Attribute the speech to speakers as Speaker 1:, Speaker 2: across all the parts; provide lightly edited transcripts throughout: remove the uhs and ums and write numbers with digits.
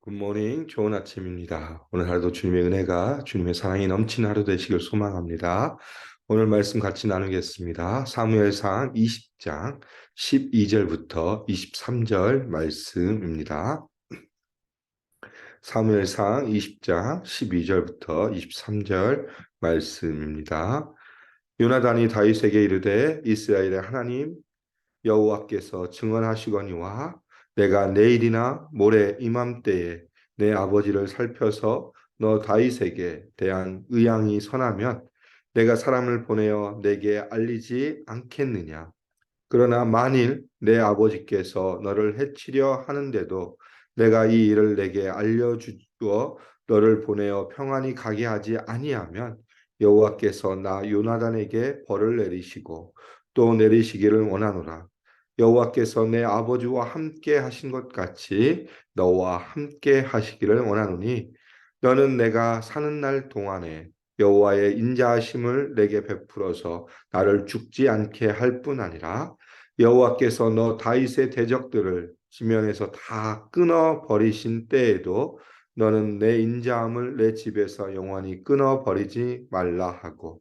Speaker 1: 굿모닝, 좋은 아침입니다. 오늘 하루도 주님의 은혜가, 주님의 사랑이 넘치는 하루 되시길 소망합니다. 오늘 말씀 같이 나누겠습니다. 사무엘상 20장 12절부터 23절 말씀입니다. 사무엘상 20장 12절부터 23절 말씀입니다. 요나단이 다윗에게 이르되 이스라엘의 하나님 여호와께서 증언하시거니와 내가 내일이나 모레 이맘때에 내 아버지를 살펴서 너 다윗에게 대한 의향이 선하면 내가 사람을 보내어 내게 알리지 않겠느냐. 그러나 만일 내 아버지께서 너를 해치려 하는데도 내가 이 일을 내게 알려주어 너를 보내어 평안히 가게 하지 아니하면 여호와께서 나 요나단에게 벌을 내리시고 또 내리시기를 원하노라. 여호와께서 내 아버지와 함께 하신 것 같이 너와 함께 하시기를 원하노니 너는 내가 사는 날 동안에 여호와의 인자하심을 내게 베풀어서 나를 죽지 않게 할 뿐 아니라 여호와께서 너 다윗의 대적들을 지면에서 다 끊어 버리신 때에도 너는 내 인자함을 내 집에서 영원히 끊어 버리지 말라 하고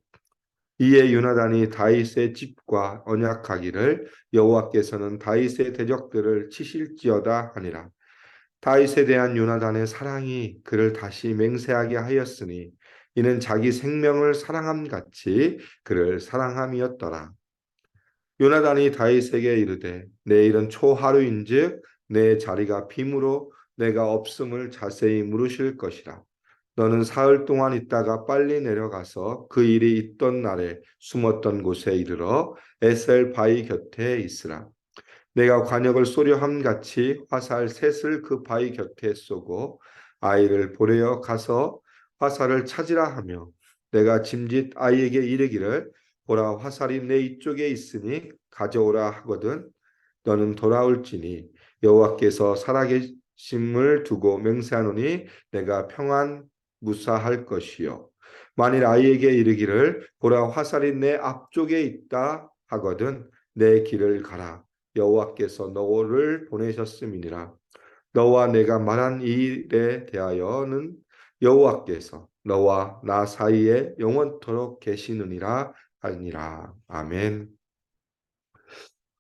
Speaker 1: 이에 요나단이 다윗의 집과 언약하기를 여호와께서는 다윗의 대적들을 치실지어다 하니라. 다윗에 대한 요나단의 사랑이 그를 다시 맹세하게 하였으니 이는 자기 생명을 사랑함 같이 그를 사랑함이었더라. 요나단이 다윗에게 이르되 내일은 초하루인즉 내 자리가 빔으로 내가 없음을 자세히 물으실 것이라. 너는 사흘 동안 있다가 빨리 내려가서 그 일이 있던 날에 숨었던 곳에 이르러 에셀 바위 곁에 있으라. 내가 관역을 쏘려함 같이 화살 셋을 그 바위 곁에 쏘고 아이를 보내어 가서 화살을 찾으라 하며 내가 짐짓 아이에게 이르기를 보라 화살이 내 이쪽에 있으니 가져오라 하거든 너는 돌아올지니 여호와께서 살아계심을 두고 맹세하노니 내가 평안 무사할 것이요 만일 아이에게 이르기를 보라 화살이 내 앞쪽에 있다 하거든 내 길을 가라 여호와께서 너를 보내셨음이니라. 너와 내가 말한 이 일에 대하여는 여호와께서 너와 나 사이에 영원토록 계시느니라 하니라. 아멘.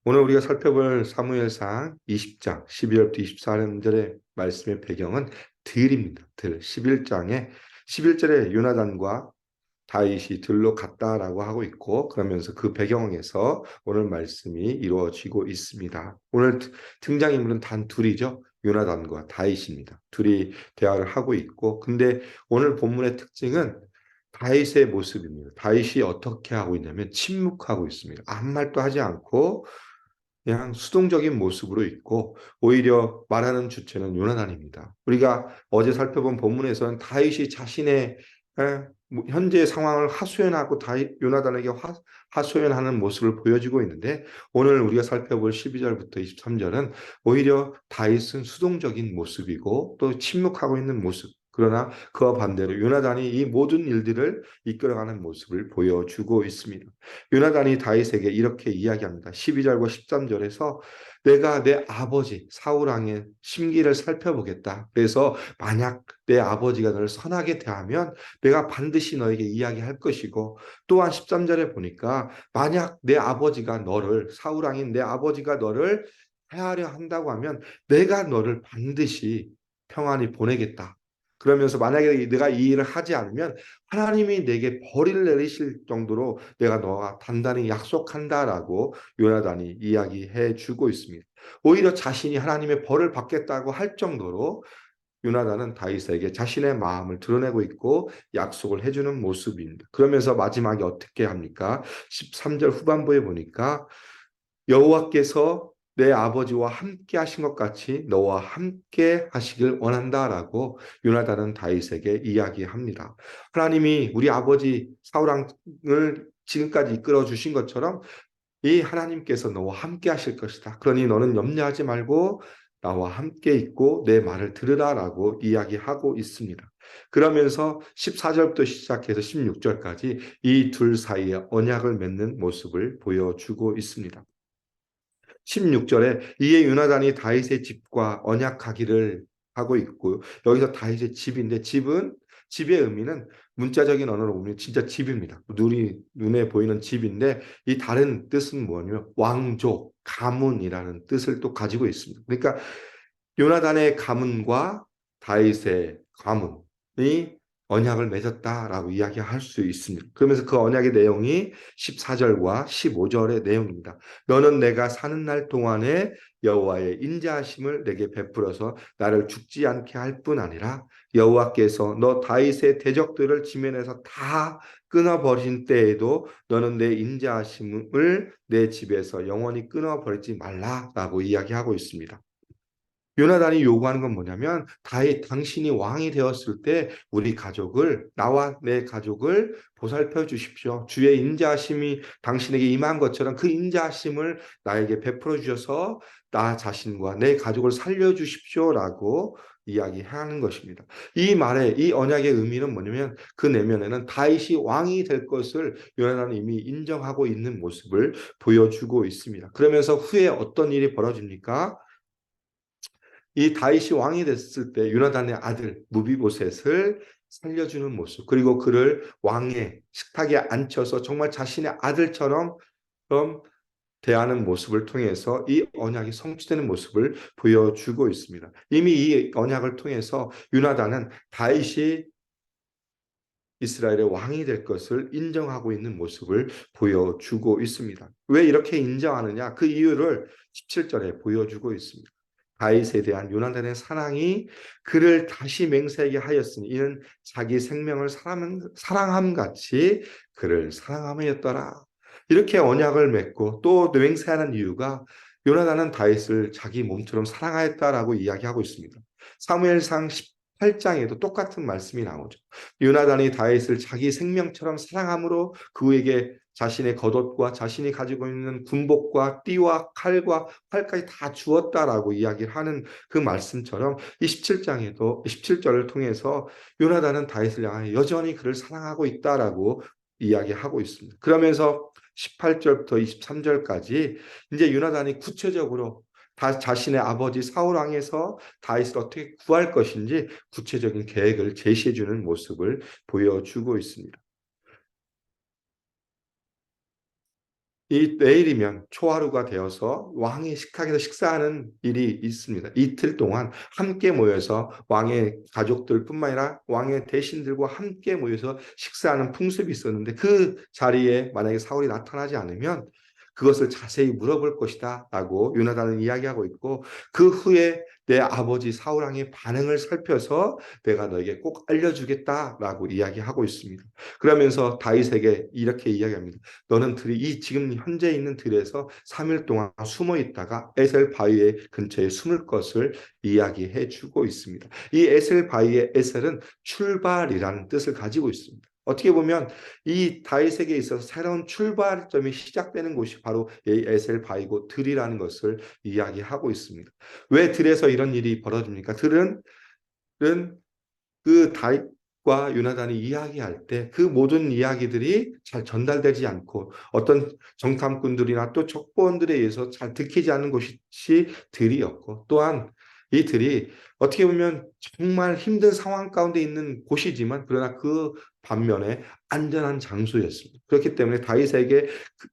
Speaker 1: 오늘 우리가 살펴볼 사무엘상 20장 12절부터 24절의 말씀의 배경은 들입니다. 들 11장에 11절에 요나단과 다윗이 들로 갔다라고 하고 있고 그러면서 그 배경에서 오늘 말씀이 이루어지고 있습니다. 오늘 등장인물은 단 둘이죠. 요나단과 다윗입니다. 둘이 대화를 하고 있고 근데 오늘 본문의 특징은 다윗의 모습입니다. 다윗이 어떻게 하고 있냐면 침묵하고 있습니다. 아무 말도 하지 않고 그냥 수동적인 모습으로 있고 오히려 말하는 주체는 요나단입니다. 우리가 어제 살펴본 본문에서는 다윗이 자신의 현재의 상황을 하소연하고 요나단에게 하소연하는 모습을 보여주고 있는데 오늘 우리가 살펴볼 12절부터 23절은 오히려 다윗은 수동적인 모습이고 또 침묵하고 있는 모습 그러나 그와 반대로 요나단이 이 모든 일들을 이끌어가는 모습을 보여주고 있습니다. 요나단이 다윗에게 이렇게 이야기합니다. 12절과 13절에서 내가 내 아버지 사울 왕의 심기를 살펴보겠다. 그래서 만약 내 아버지가 너를 선하게 대하면 내가 반드시 너에게 이야기할 것이고 또한 13절에 보니까 만약 내 아버지가 너를 사울 왕인 내 아버지가 너를 해하려 한다고 하면 내가 너를 반드시 평안히 보내겠다. 그러면서 만약에 내가 이 일을 하지 않으면 하나님이 내게 벌을 내리실 정도로 내가 너와 단단히 약속한다라고 요나단이 이야기해 주고 있습니다. 오히려 자신이 하나님의 벌을 받겠다고 할 정도로 요나단은 다윗에게 자신의 마음을 드러내고 있고 약속을 해주는 모습입니다. 그러면서 마지막에 어떻게 합니까? 13절 후반부에 보니까 여호와께서 내 아버지와 함께 하신 것 같이 너와 함께 하시길 원한다라고 요나단은 다윗에게 이야기합니다. 하나님이 우리 아버지 사울 왕을 지금까지 이끌어 주신 것처럼 이 하나님께서 너와 함께 하실 것이다. 그러니 너는 염려하지 말고 나와 함께 있고 내 말을 들으라라고 이야기하고 있습니다. 그러면서 14절부터 시작해서 16절까지 이 둘 사이에 언약을 맺는 모습을 보여주고 있습니다. 16절에 이에 요나단이 다윗의 집과 언약하기를 하고 있고요. 여기서 다윗의 집인데 집의 의미는 문자적인 언어로 보면 진짜 집입니다. 눈에 보이는 집인데 이 다른 뜻은 뭐냐면 왕족, 가문이라는 뜻을 또 가지고 있습니다. 그러니까 요나단의 가문과 다윗의 가문이 언약을 맺었다라고 이야기할 수 있습니다. 그러면서 그 언약의 내용이 14절과 15절의 내용입니다. 너는 내가 사는 날 동안에 여호와의 인자하심을 내게 베풀어서 나를 죽지 않게 할 뿐 아니라 여호와께서 너 다윗의 대적들을 지면에서 다 끊어버린 때에도 너는 내 인자하심을 내 집에서 영원히 끊어버리지 말라라고 이야기하고 있습니다. 요나단이 요구하는 건 뭐냐면 다윗 당신이 왕이 되었을 때 우리 가족을 나와 내 가족을 보살펴 주십시오. 주의 인자하심이 당신에게 임한 것처럼 그 인자하심을 나에게 베풀어 주셔서 나 자신과 내 가족을 살려 주십시오라고 이야기하는 것입니다. 이 말의 이 언약의 의미는 뭐냐면 그 내면에는 다윗이 왕이 될 것을 요나단은 이미 인정하고 있는 모습을 보여주고 있습니다. 그러면서 후에 어떤 일이 벌어집니까? 이 다윗이 왕이 됐을 때 요나단의 아들 무비보셋을 살려주는 모습, 그리고 그를 왕의 식탁에 앉혀서 정말 자신의 아들처럼 대하는 모습을 통해서 이 언약이 성취되는 모습을 보여주고 있습니다. 이미 이 언약을 통해서 요나단은 다윗이 이스라엘의 왕이 될 것을 인정하고 있는 모습을 보여주고 있습니다. 왜 이렇게 인정하느냐? 그 이유를 17절에 보여주고 있습니다. 다윗에 대한 요나단의 사랑이 그를 다시 맹세하게 하였으니 이는 자기 생명을 사랑함 같이 그를 사랑함이었더라. 이렇게 언약을 맺고 또 맹세하는 이유가 요나단은 다윗을 자기 몸처럼 사랑하였다라고 이야기하고 있습니다. 사무엘상 18장에도 똑같은 말씀이 나오죠. 요나단이 다윗을 자기 생명처럼 사랑함으로 그에게 자신의 겉옷과 자신이 가지고 있는 군복과 띠와 칼과 활까지 다 주었다라고 이야기를 하는 그 말씀처럼 이 17장에도 17절을 통해서 요나단은 다윗을 향하여 여전히 그를 사랑하고 있다라고 이야기하고 있습니다. 그러면서 18절부터 23절까지 이제 요나단이 구체적으로 자신의 아버지 사울 왕에서 다윗을 어떻게 구할 것인지 구체적인 계획을 제시해 주는 모습을 보여주고 있습니다. 이 내일이면 초하루가 되어서 왕의 식탁에서 식사하는 일이 있습니다. 이틀 동안 함께 모여서 왕의 가족들뿐만 아니라 왕의 대신들과 함께 모여서 식사하는 풍습이 있었는데 그 자리에 만약에 사울이 나타나지 않으면 그것을 자세히 물어볼 것이다 라고 요나단은 이야기하고 있고 그 후에 내 아버지 사울 왕의 반응을 살펴서 내가 너에게 꼭 알려주겠다라고 이야기하고 있습니다. 그러면서 다윗에게 이렇게 이야기합니다. 너는 이 지금 현재 있는 들에서 3일 동안 숨어 있다가 에셀 바위의 근처에 숨을 것을 이야기해 주고 있습니다. 이 에셀 바위의 에셀은 출발이라는 뜻을 가지고 있습니다. 어떻게 보면 이 다윗에게 있어서 새로운 출발점이 시작되는 곳이 바로 이 에셀 바위고 들이라는 것을 이야기하고 있습니다. 왜 들에서 이런 일이 벌어집니까? 들은 그 다윗과 요나단이 이야기할 때 그 모든 이야기들이 잘 전달되지 않고 어떤 정탐꾼들이나 또 족보원들에 의해서 잘 들키지 않는 곳이 들이었고 또한 이 들이 어떻게 보면 정말 힘든 상황 가운데 있는 곳이지만 그러나 그 반면에 안전한 장소였습니다. 그렇기 때문에 다윗에게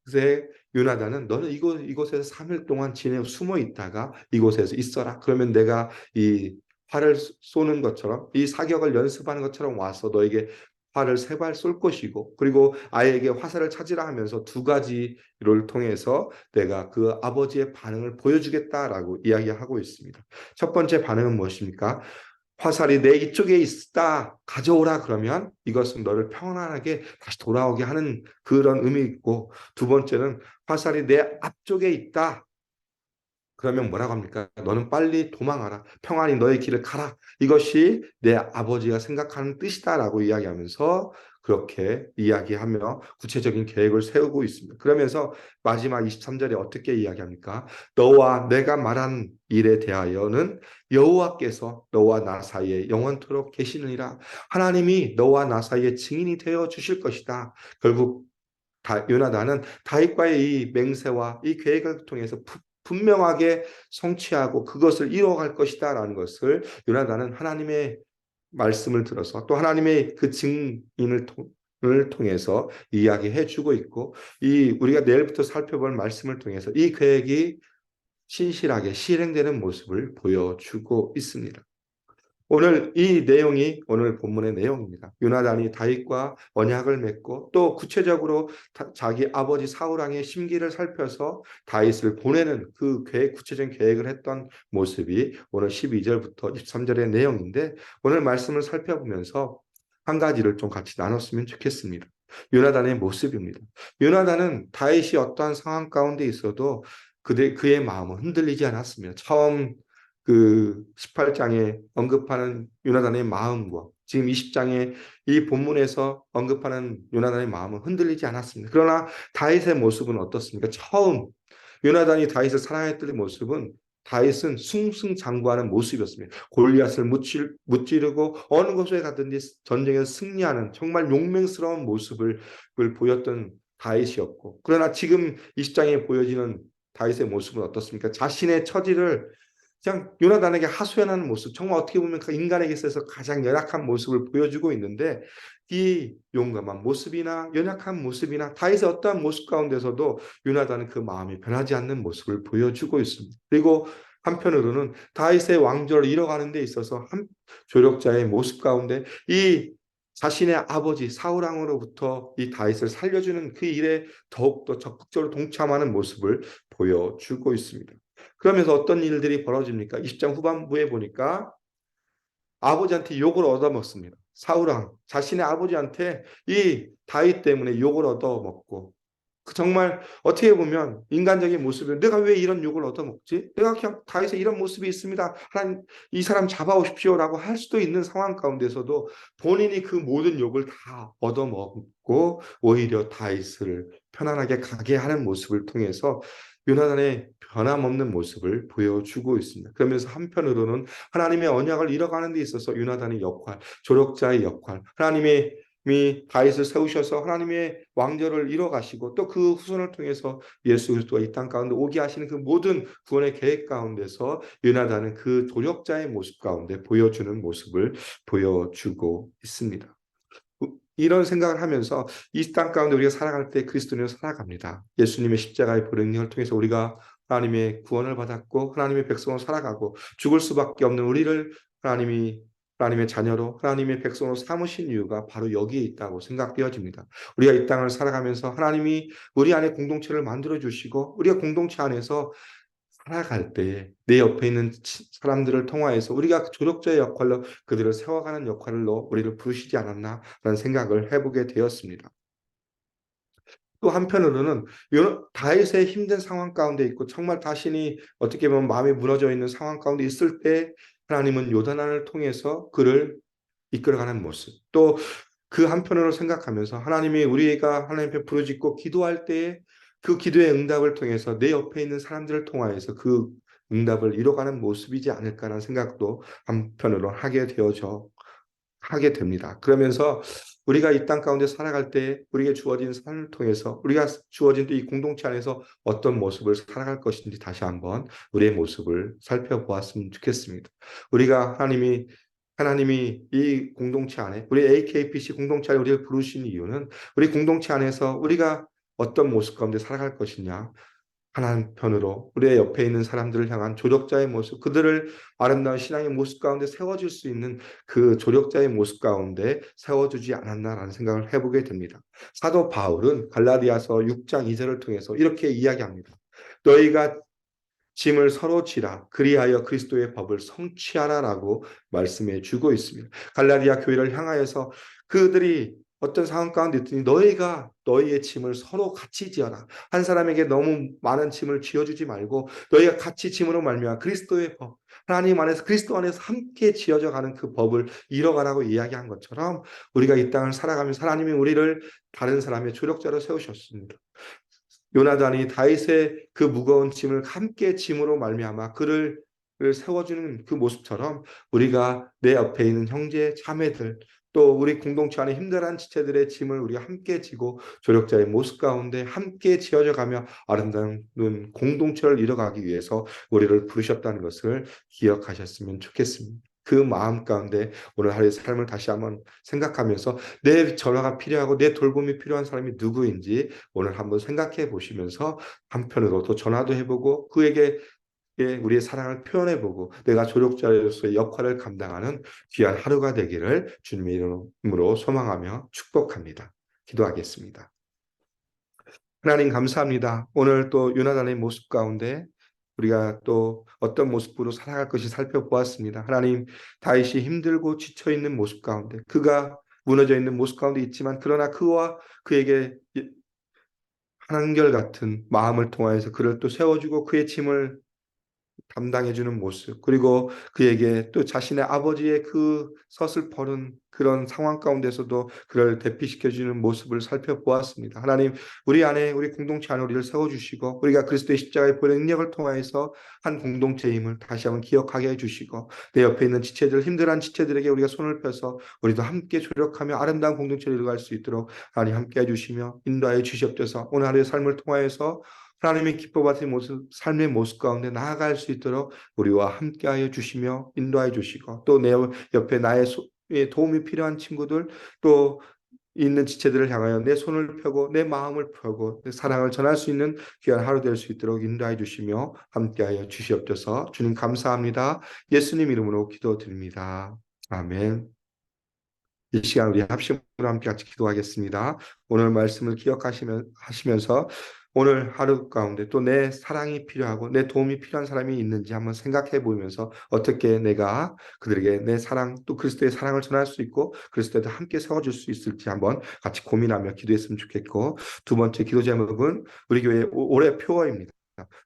Speaker 1: 그새 요나단은 너는 이곳에서 3일 동안 숨어 있다가 이곳에서 있어라. 그러면 내가 이 활을 쏘는 것처럼 이 사격을 연습하는 것처럼 와서 너에게 활을 3발 쏠 것이고 그리고 아이에게 화살을 찾으라 하면서 2가지를 통해서 내가 그 아버지의 반응을 보여주겠다라고 이야기하고 있습니다. 첫 번째 반응은 무엇입니까? 화살이 내 이쪽에 있다 가져오라 그러면 이것은 너를 평안하게 다시 돌아오게 하는 그런 의미 있고 두 번째는 화살이 내 앞쪽에 있다 그러면 뭐라고 합니까? 너는 빨리 도망하라. 평안히 너의 길을 가라. 이것이 내 아버지가 생각하는 뜻이다라고 이야기하면서 그렇게 이야기하며 구체적인 계획을 세우고 있습니다. 그러면서 마지막 23절에 어떻게 이야기합니까? 너와 내가 말한 일에 대하여는 여호와께서 너와 나 사이에 영원토록 계시느니라. 하나님이 너와 나 사이에 증인이 되어 주실 것이다. 결국 요나단은 다윗과의 이 맹세와 이 계획을 통해서 분명하게 성취하고 그것을 이루어갈 것이다라는 것을 요나단은 하나님의 말씀을 들어서 또 하나님의 그 증인을 통해서 이야기해 주고 있고 이 우리가 내일부터 살펴볼 말씀을 통해서 이 계획이 신실하게 실행되는 모습을 보여주고 있습니다. 오늘 이 내용이 오늘 본문의 내용입니다. 요나단이 다윗과 언약을 맺고 또 구체적으로 자기 아버지 사울 왕의 심기를 살펴서 다윗을 보내는 그 구체적인 계획을 했던 모습이 오늘 12절부터 23절의 내용인데 오늘 말씀을 살펴보면서 한 가지를 좀 같이 나눴으면 좋겠습니다. 요나단의 모습입니다. 요나단은 다윗이 어떠한 상황 가운데 있어도 그의 마음은 흔들리지 않았습니다. 처음 그 18장에 언급하는 요나단의 마음과 지금 20장에 이 본문에서 언급하는 요나단의 마음은 흔들리지 않았습니다. 그러나 다윗의 모습은 어떻습니까? 처음 요나단이 다윗을 사랑했던 모습은 다윗은 승승장구하는 모습이었습니다. 골리앗을 무찌르고 어느 곳에 가든지 전쟁에서 승리하는 정말 용맹스러운 모습을 보였던 다윗이었고 그러나 지금 20장에 보여지는 다윗의 모습은 어떻습니까? 자신의 처지를 그냥 요나단에게 하소연하는 모습, 정말 어떻게 보면 그 인간에게 있어서 가장 연약한 모습을 보여주고 있는데 이 용감한 모습이나 연약한 모습이나 다윗의 어떠한 모습 가운데서도 요나단은 그 마음이 변하지 않는 모습을 보여주고 있습니다. 그리고 한편으로는 다윗의 왕조를 이뤄가는 데 있어서 한 조력자의 모습 가운데 이 자신의 아버지 사울 왕으로부터 이 다윗을 살려주는 그 일에 더욱더 적극적으로 동참하는 모습을 보여주고 있습니다. 그러면서 어떤 일들이 벌어집니까? 20장 후반부에 보니까 아버지한테 욕을 얻어먹습니다. 사울왕 자신의 아버지한테 이 다윗 때문에 욕을 얻어먹고 정말 어떻게 보면 인간적인 모습이 내가 왜 이런 욕을 얻어먹지? 내가 그냥 다윗의 이런 모습이 있습니다. 하나님 이 사람 잡아오십시오라고 할 수도 있는 상황 가운데서도 본인이 그 모든 욕을 다 얻어먹고 오히려 다윗을 편안하게 가게 하는 모습을 통해서 요나단의 변함없는 모습을 보여주고 있습니다. 그러면서 한편으로는 하나님의 언약을 이뤄가는 데 있어서 요나단의 역할, 조력자의 역할, 하나님의 다윗을 세우셔서 하나님의 왕조를 이뤄가시고 또 그 후손을 통해서 예수 그리스도가 이 땅 가운데 오게 하시는 그 모든 구원의 계획 가운데서 요나단은 그 조력자의 모습 가운데 보여주는 모습을 보여주고 있습니다. 이런 생각을 하면서 이 땅 가운데 우리가 살아갈 때 그리스도인으로 살아갑니다. 예수님의 십자가의 보혈을 통해서 우리가 하나님의 구원을 받았고 하나님의 백성으로 살아가고 죽을 수밖에 없는 우리를 하나님의 자녀로 하나님의 백성으로 삼으신 이유가 바로 여기에 있다고 생각되어집니다. 우리가 이 땅을 살아가면서 하나님이 우리 안에 공동체를 만들어 주시고 우리가 공동체 안에서 살아갈 때 내 옆에 있는 사람들을 통하여서 우리가 조력자의 역할로 그들을 세워가는 역할로 우리를 부르시지 않았나라는 생각을 해보게 되었습니다. 또 한편으로는 다윗의 힘든 상황 가운데 있고 정말 자신이 어떻게 보면 마음이 무너져 있는 상황 가운데 있을 때 하나님은 요단을 통해서 그를 이끌어가는 모습 또 그 한편으로 생각하면서 하나님이 우리가 하나님 앞에 부르짖고 기도할 때에 그 기도의 응답을 통해서 내 옆에 있는 사람들을 통하여서 그 응답을 이뤄가는 모습이지 않을까라는 생각도 한편으로 하게 됩니다. 그러면서 우리가 이 땅 가운데 살아갈 때 우리에게 주어진 삶을 통해서 우리가 주어진 이 공동체 안에서 어떤 모습을 살아갈 것인지 다시 한번 우리의 모습을 살펴보았으면 좋겠습니다. 우리가 하나님이 이 공동체 안에 우리 AKPC 공동체 안에 우리를 부르신 이유는 우리 공동체 안에서 우리가 어떤 모습 가운데 살아갈 것이냐 한편으로 우리의 옆에 있는 사람들을 향한 조력자의 모습 그들을 아름다운 신앙의 모습 가운데 세워줄 수 있는 그 조력자의 모습 가운데 세워주지 않았나라는 생각을 해보게 됩니다. 사도 바울은 갈라디아서 6장 2절을 통해서 이렇게 이야기합니다. 너희가 짐을 서로 지라 그리하여 그리스도의 법을 성취하라라고 말씀해 주고 있습니다. 갈라디아 교회를 향하여서 그들이 어떤 상황 가운데 있더니 너희가 너희의 짐을 서로 같이 지어라. 한 사람에게 너무 많은 짐을 지어주지 말고 너희가 같이 짐으로 말미암아 그리스도의 법 하나님 안에서 그리스도 안에서 함께 지어져 가는 그 법을 이뤄가라고 이야기한 것처럼 우리가 이 땅을 살아가면서 하나님이 우리를 다른 사람의 조력자로 세우셨습니다. 요나단이 다윗의 그 무거운 짐을 함께 짐으로 말미암아 그를 세워주는 그 모습처럼 우리가 내 옆에 있는 형제 자매들 또 우리 공동체 안에 힘들어한 지체들의 짐을 우리가 함께 지고 조력자의 모습 가운데 함께 지어져 가며 아름다운 공동체를 이뤄가기 위해서 우리를 부르셨다는 것을 기억하셨으면 좋겠습니다. 그 마음 가운데 오늘 하루의 삶을 다시 한번 생각하면서 내 전화가 필요하고 내 돌봄이 필요한 사람이 누구인지 오늘 한번 생각해 보시면서 한편으로 또 전화도 해보고 그에게 우리의 사랑을 표현해보고 내가 조력자로서의 역할을 감당하는 귀한 하루가 되기를 주님의 이름으로 소망하며 축복합니다. 기도하겠습니다. 하나님 감사합니다. 오늘 또 요나단의 모습 가운데 우리가 또 어떤 모습으로 살아갈 것이 살펴보았습니다. 하나님, 다윗이 힘들고 지쳐 있는 모습 가운데 그가 무너져 있는 모습 가운데 있지만 그러나 그와 그에게 한결같은 마음을 통하여서 그를 또 세워주고 그의 짐을 감당해주는 모습, 그리고 그에게 또 자신의 아버지의 그 서슬퍼른 그런 상황 가운데서도 그를 대피시켜주는 모습을 살펴보았습니다. 하나님, 우리 안에, 우리 공동체 안에 우리를 세워주시고, 우리가 그리스도의 십자가의 보혈의 능력을 통하여서 한 공동체임을 다시 한번 기억하게 해주시고, 내 옆에 있는 지체들, 힘들어한 지체들에게 우리가 손을 펴서 우리도 함께 조력하며 아름다운 공동체를 이루어갈 수 있도록 하나님 함께 해주시며 인도하여 주시옵소서. 오늘 하루의 삶을 통하여서 하나님의 기뻐받은 모습, 삶의 모습 가운데 나아갈 수 있도록 우리와 함께하여 주시며 인도하여 주시고 또 내 옆에 나의 도움이 필요한 친구들 또 있는 지체들을 향하여 내 손을 펴고 내 마음을 펴고 내 사랑을 전할 수 있는 귀한 하루 될 수 있도록 인도하여 주시며 함께하여 주시옵소서. 주님 감사합니다. 예수님 이름으로 기도드립니다. 아멘. 이 시간 우리 합심으로 함께 같이 기도하겠습니다. 오늘 말씀을 하시면서 오늘 하루 가운데 또 내 사랑이 필요하고 내 도움이 필요한 사람이 있는지 한번 생각해 보면서 어떻게 내가 그들에게 내 사랑 또 그리스도의 사랑을 전할 수 있고 그리스도에도 함께 세워줄 수 있을지 한번 같이 고민하며 기도했으면 좋겠고, 두 번째 기도 제목은 우리 교회 올해 표어입니다.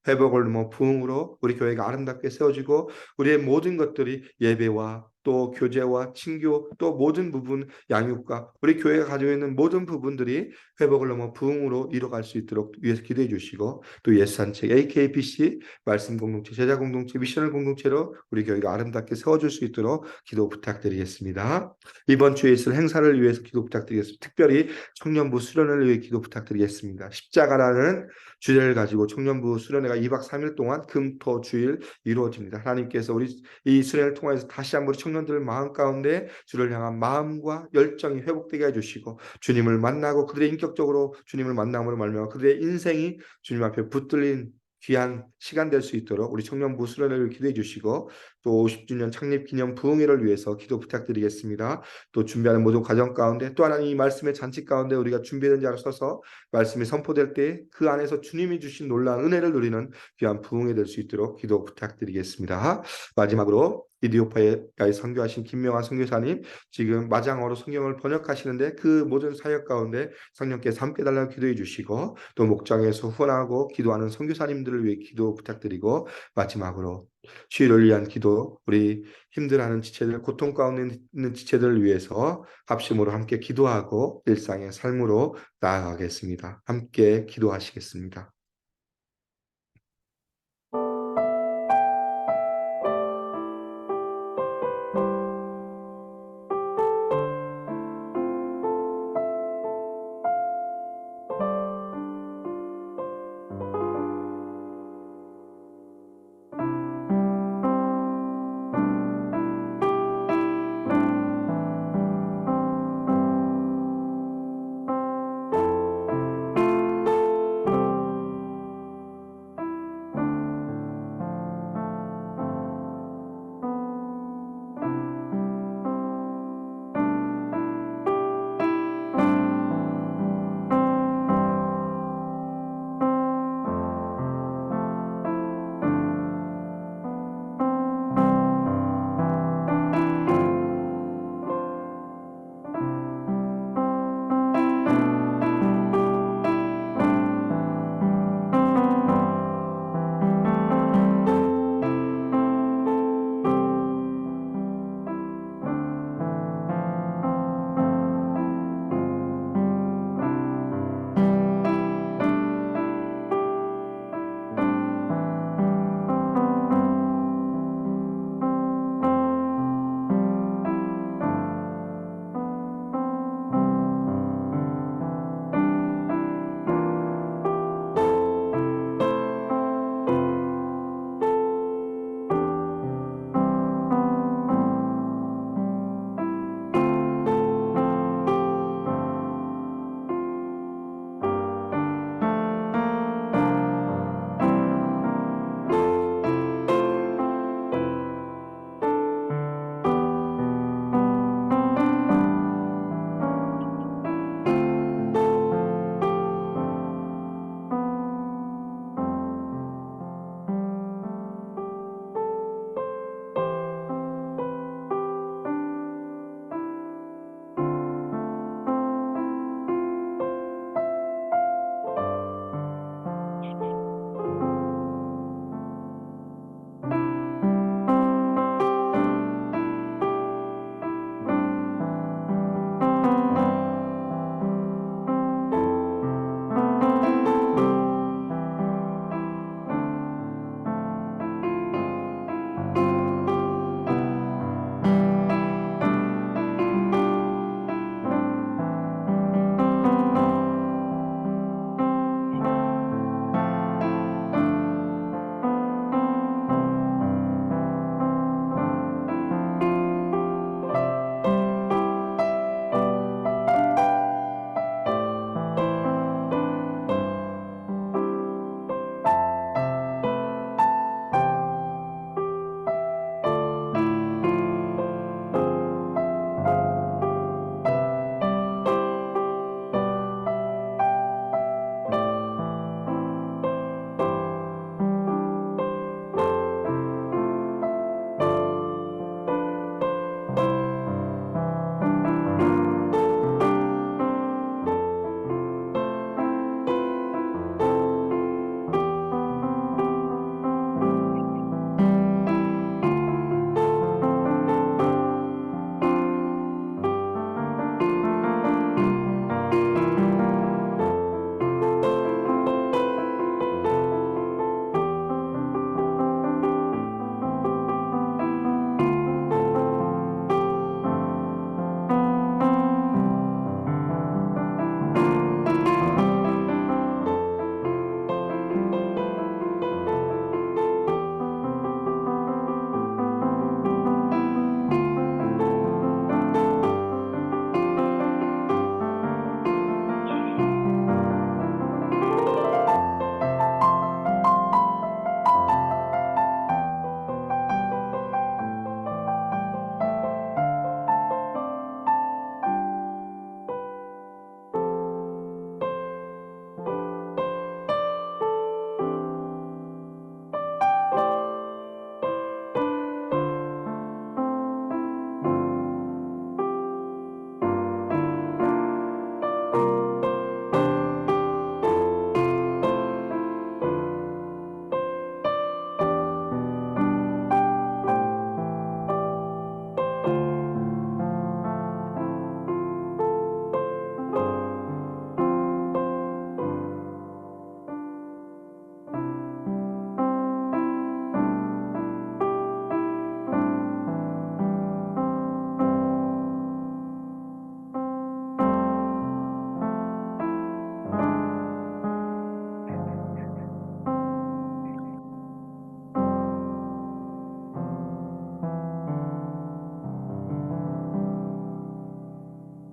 Speaker 1: 회복을 넘어 부흥으로 우리 교회가 아름답게 세워지고 우리의 모든 것들이 예배와 또 교제와 친교 또 모든 부분 양육과 우리 교회가 가지고 있는 모든 부분들이 회복을 넘어 부흥으로 이뤄갈 수 있도록 위해서 기도해 주시고, 또 예산책 AKPC 말씀 공동체 제자 공동체 미션을 공동체로 우리 교회가 아름답게 세워줄 수 있도록 기도 부탁드리겠습니다. 이번 주에 있을 행사를 위해서 기도 부탁드리겠습니다. 특별히 청년부 수련을 위해 기도 부탁드리겠습니다. 십자가라는 주제를 가지고 청년부 수련회가 2박 3일 동안 금, 토, 주일 이루어집니다. 하나님께서 우리 이 수련을 통해서 다시 한번 우리 청년들 마음 가운데 주를 향한 마음과 열정이 회복되게 해주시고 주님을 만나고 그들의 인격적으로 주님을 만남으로 말미암아 그들의 인생이 주님 앞에 붙들린 귀한 시간 될 수 있도록 우리 청년부 수련회를 기도해 주시고, 또 50주년 창립 기념 부흥회를 위해서 기도 부탁드리겠습니다. 또 준비하는 모든 과정 가운데 또 하나님 이 말씀의 잔치 가운데 우리가 준비된 자로 서서 말씀이 선포될 때 그 안에서 주님이 주신 놀라운 은혜를 누리는 귀한 부흥회 될 수 있도록 기도 부탁드리겠습니다. 마지막으로 이디오피아에 선교하신 김명환 선교사님, 지금 마장어로 성경을 번역하시는데 그 모든 사역 가운데 성령께서 함께 달라고 기도해 주시고, 또 목장에서 후원하고 기도하는 선교사님들을 위해 기도 부탁드리고, 마지막으로 주일을 위한 기도, 우리 힘들어하는 지체들, 고통 가운데 있는 지체들을 위해서 합심으로 함께 기도하고 일상의 삶으로 나아가겠습니다. 함께 기도하시겠습니다.